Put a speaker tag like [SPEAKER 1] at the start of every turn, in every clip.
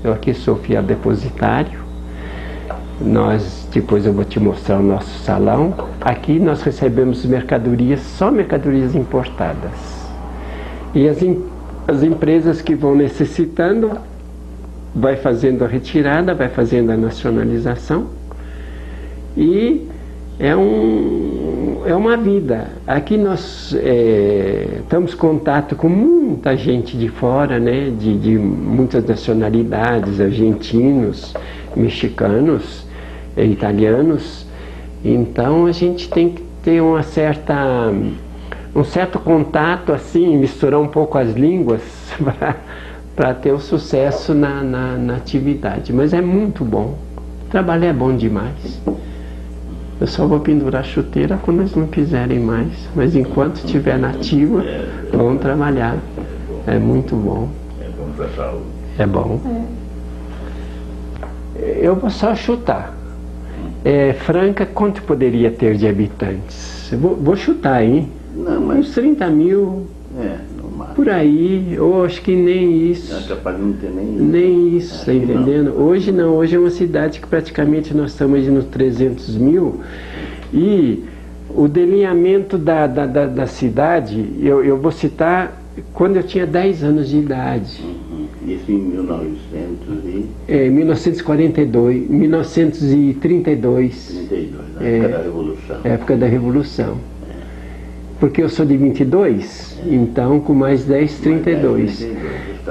[SPEAKER 1] Eu aqui sou fiel depositário. Depois eu vou te mostrar o nosso salão. Aqui nós recebemos mercadorias, só mercadorias importadas. E as empresas que vão necessitando, vai fazendo a retirada, vai fazendo a nacionalização. E é uma vida. Aqui nós estamos em contato com muita gente de fora, né? De muitas nacionalidades, argentinos, mexicanos, italianos. Então a gente tem que ter um certo contato, assim, misturar um pouco as línguas para ter o sucesso na atividade. Mas é muito bom. O trabalho é bom demais. Eu só vou pendurar chuteira quando eles não quiserem mais. Mas enquanto estiver nativa, vamos trabalhar. É muito bom.
[SPEAKER 2] É bom para a saúde.
[SPEAKER 1] É bom. Eu vou só chutar. Franca, quanto poderia ter de habitantes? Vou chutar, hein?
[SPEAKER 2] Não, mas...
[SPEAKER 1] Uns 30 mil.
[SPEAKER 2] No máximo.
[SPEAKER 1] Por aí. Ou acho que nem isso.
[SPEAKER 2] É capaz de não ter
[SPEAKER 1] Nem isso, tá entendendo? Hoje não, hoje é uma cidade que praticamente nós estamos nos 300 mil. E o delineamento da cidade, eu vou citar quando eu tinha 10 anos de idade.
[SPEAKER 2] Isso em
[SPEAKER 1] 1942, 1932.
[SPEAKER 2] 32, na época da Revolução.
[SPEAKER 1] Época da Revolução. Porque eu sou de 22, então com mais 10, 32.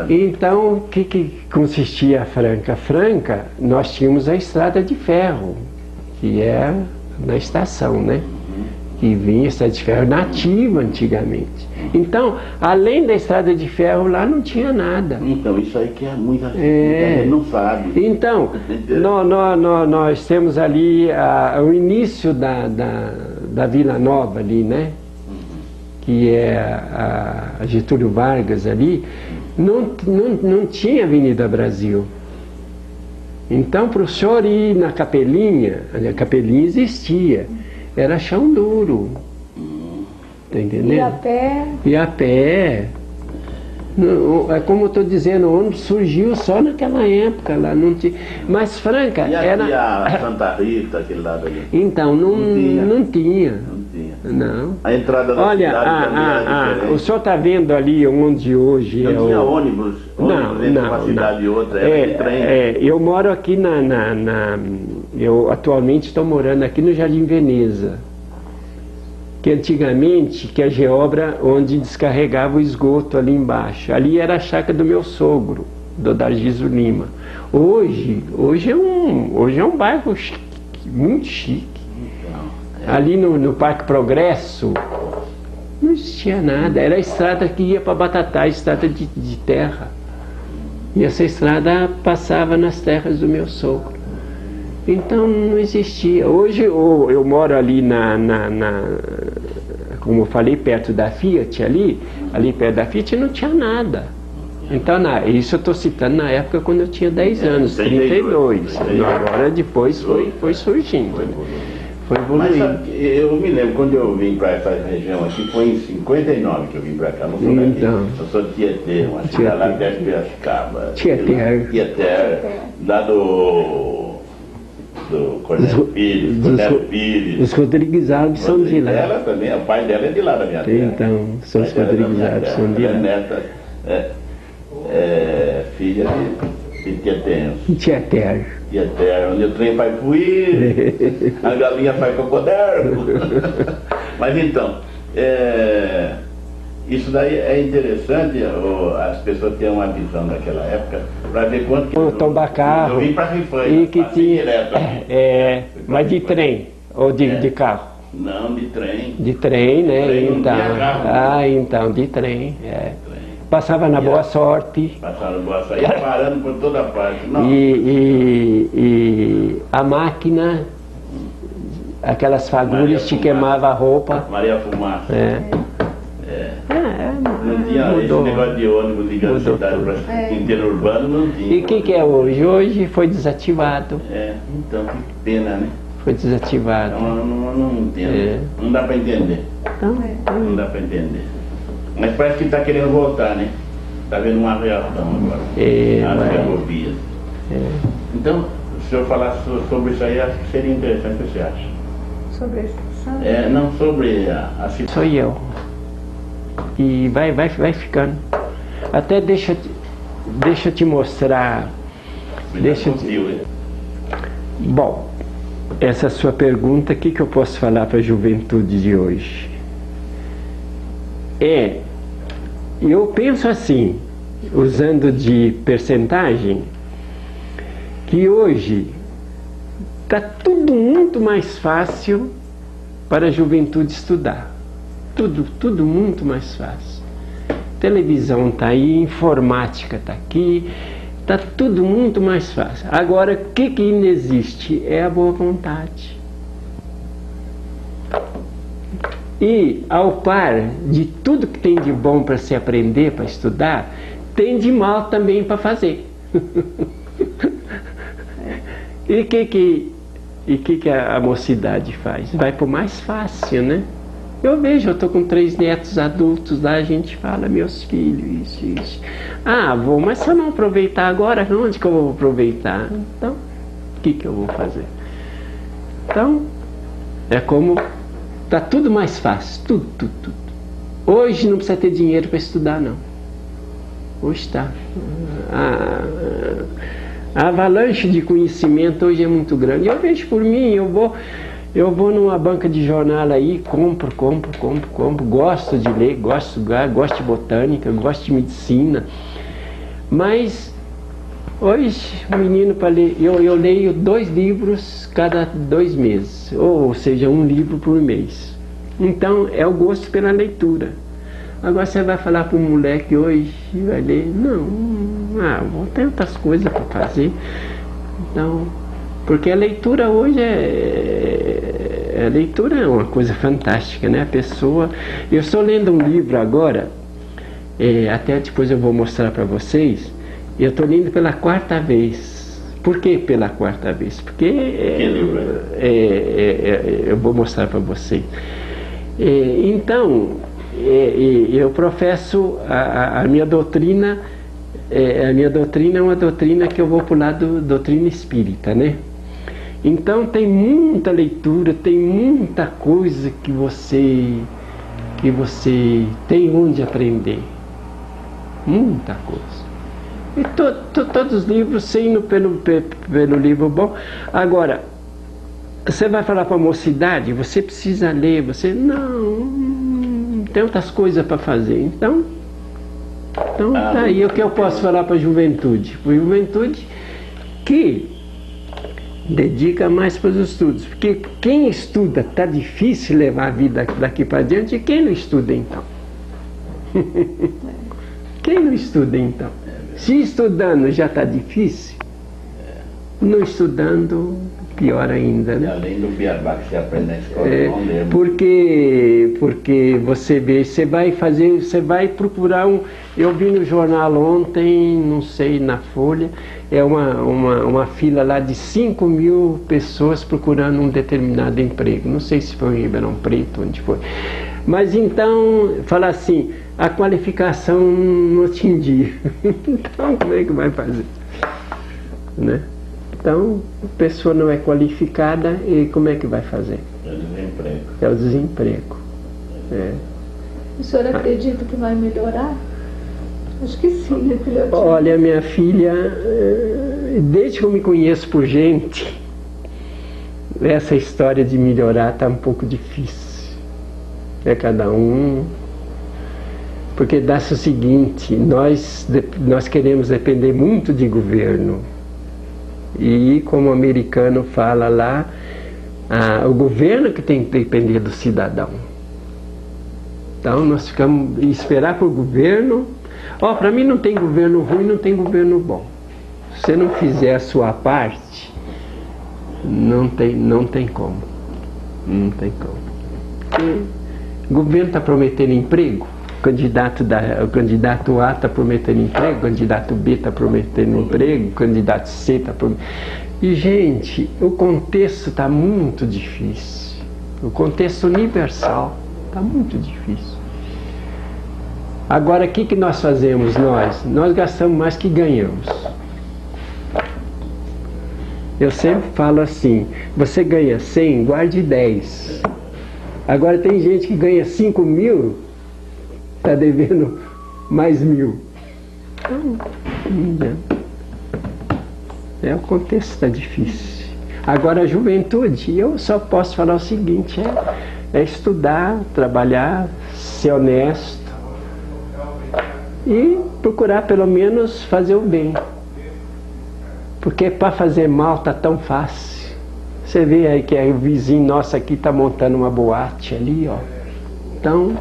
[SPEAKER 1] Então, o que consistia a Franca? Franca, nós tínhamos a estrada de ferro, que é na estação, né? Que vinha a estrada de ferro nativa antigamente. Então, além da estrada de ferro, lá não tinha nada.
[SPEAKER 2] Então, isso aí que é muito assim, não sabe.
[SPEAKER 1] Então, nós temos ali o início da Vila Nova ali, né? Que é a Getúlio Vargas ali, não tinha Avenida Brasil. Então, para o senhor ir na Capelinha, a Capelinha existia, era chão duro. Tá entendendo?
[SPEAKER 3] E a pé?
[SPEAKER 1] E a pé. É como eu estou dizendo, o ônibus surgiu só naquela época, lá não tinha. Mas Franca
[SPEAKER 2] e aqui
[SPEAKER 1] era.
[SPEAKER 2] a Santa Rita, aquele lado ali?
[SPEAKER 1] Então, não tinha. Não.
[SPEAKER 2] A entrada da cidade
[SPEAKER 1] o senhor está vendo ali onde hoje
[SPEAKER 2] não tinha ônibus entre uma cidade e outra, era de trem.
[SPEAKER 1] Eu moro aqui eu atualmente estou morando aqui no Jardim Veneza, que antigamente, que é a Geobra, onde descarregava o esgoto ali embaixo. Ali era a chácara do meu sogro, do Dargiso Lima. Hoje é um bairro muito chique. Ali no Parque Progresso não existia nada, era a estrada que ia para Batatá, estrada de terra. E essa estrada passava nas terras do meu sogro. Então não existia. Hoje eu moro ali como eu falei, perto da Fiat ali perto da Fiat não tinha nada. Então isso eu estou citando na época quando eu tinha 10 anos, 32. Agora depois foi surgindo. Foi evoluindo.
[SPEAKER 2] Mas eu me lembro, quando eu vim para essa região aqui, foi em 59 que eu vim para cá, não sou daqui.
[SPEAKER 1] Então,
[SPEAKER 2] eu sou de Tietê, uma cidade lá perto de Piracicaba.
[SPEAKER 1] Tietê,
[SPEAKER 2] lá do Cornélio Pires.
[SPEAKER 1] Os Rodrigues Alves são de lá.
[SPEAKER 2] Ela também, o pai dela é de lá da minha terra.
[SPEAKER 1] Então, são os Rodrigues Alves são de lá.
[SPEAKER 2] Neta filha de Tietê. Tietê, onde o trem vai fluir, a galinha faz cocodero. Mas então, isso daí é interessante, as pessoas têm uma visão daquela época, para ver quanto que...
[SPEAKER 1] O tombacarro.
[SPEAKER 2] Eu vim para Rifanha, passei direto.
[SPEAKER 1] Mas de trem ou de carro?
[SPEAKER 2] Não, de trem.
[SPEAKER 1] De trem, né?
[SPEAKER 2] Então.
[SPEAKER 1] Então, de trem, Passava na Boa Sorte.
[SPEAKER 2] Passava na Boa Sorte, parando por toda parte.
[SPEAKER 1] E a máquina, aquelas fagulhas que queimava a roupa.
[SPEAKER 2] Maria Fumaça. Não tinha esse negócio de ônibus ligando cidade para interurbano, não tinha.
[SPEAKER 1] E o que é hoje? Hoje foi desativado.
[SPEAKER 2] Então que pena, né?
[SPEAKER 1] Foi desativado.
[SPEAKER 2] Não entendo. Não dá para entender. Não dá para entender. Mas parece que está querendo voltar, né? Está vendo uma reação agora. As ferrovias. Então, se eu falar sobre isso aí, acho que seria interessante, o que você acha?
[SPEAKER 3] Sobre a estação?
[SPEAKER 2] Não, sobre a situação.
[SPEAKER 1] Sou eu. E vai ficando. Até deixa eu te mostrar. Bom, essa sua pergunta, o que eu posso falar para a juventude de hoje? Eu penso assim, usando de percentagem, que hoje está tudo muito mais fácil para a juventude estudar. Tudo muito mais fácil. Televisão está aí, informática está aqui, está tudo muito mais fácil. Agora, o que ainda existe? É a boa vontade. E, ao par de tudo que tem de bom para se aprender, para estudar, tem de mal também para fazer. E o que a mocidade faz? Vai para o mais fácil, né? Eu vejo, eu estou com 3 netos adultos lá, a gente fala, meus filhos, isso. Ah, vou, mas se eu não aproveitar agora, onde que eu vou aproveitar? Então, o que eu vou fazer? Então, é como, está tudo mais fácil, tudo. Hoje não precisa ter dinheiro para estudar, não. Hoje está. A avalanche de conhecimento hoje é muito grande. Eu vejo por mim, eu vou numa banca de jornal aí, compro, gosto de ler, gosto de botânica, gosto de medicina. Mas hoje, o menino para ler, eu leio 2 livros cada 2 meses, ou seja, 1 livro por mês. Então, é o gosto pela leitura. Agora você vai falar para um moleque hoje, vai ler, vou ter outras coisas para fazer. Então, porque a leitura hoje a leitura é uma coisa fantástica, né? A pessoa, eu estou lendo um livro agora, até depois eu vou mostrar para vocês, eu estou lendo pela 4ª vez. Por que pela 4ª vez? Porque eu vou mostrar para vocês. Então, eu professo a minha doutrina. A minha doutrina é uma doutrina que eu vou para o lado doutrina espírita, né? Então tem muita leitura, tem muita coisa que você tem onde aprender. Muita coisa. E todos os livros saindo pelo livro bom. Agora, você vai falar para a mocidade, você precisa ler, não tem outras coisas para fazer. Então tá aí o que eu posso falar para a juventude. Para a juventude que dedica mais para os estudos. Porque quem estuda, está difícil levar a vida daqui para diante, e quem não estuda então? Quem não estuda então? Se estudando já está difícil, não estudando, pior ainda, né?
[SPEAKER 2] Além do beabá que você aprende na escola, não lembro.
[SPEAKER 1] Porque você vê, você vai procurar eu vi no jornal ontem, não sei, na Folha, uma fila lá de 5.000 pessoas procurando um determinado emprego. Não sei se foi em Ribeirão Preto, onde foi. Mas então, fala assim, a qualificação não atingia. Então, como é que vai fazer? Né? Então, a pessoa não é qualificada e como é que vai fazer? É o desemprego.
[SPEAKER 3] O senhor acredita que vai melhorar? Acho que sim, né, filhotinho?
[SPEAKER 1] Olha, minha filha, desde que eu me conheço por gente, essa história de melhorar está um pouco difícil. É cada um. Porque dá-se o seguinte, nós queremos depender muito de governo. E como o americano fala lá, o governo que tem que depender do cidadão. Então nós ficamos esperar por governo. Para mim não tem governo ruim, não tem governo bom. Se você não fizer a sua parte, não tem como. Não tem como. Porque o governo está prometendo emprego. O candidato A está prometendo emprego, o candidato B está prometendo emprego, o candidato C está prometendo... E, gente, o contexto está muito difícil. O contexto universal está muito difícil. Agora, o que nós fazemos? Nós gastamos mais que ganhamos. Eu sempre falo assim, você ganha 100, guarde 10. Agora tem gente que ganha 5 mil, está devendo mais 1.000. O contexto está difícil. Agora a juventude, eu só posso falar o seguinte, é estudar, trabalhar, ser honesto e procurar pelo menos fazer o bem. Porque para fazer mal tá tão fácil. Você vê aí que o vizinho nosso aqui está montando uma boate ali, ó. Então,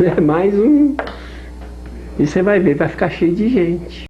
[SPEAKER 1] é mais um... E você vai ver, vai ficar cheio de gente.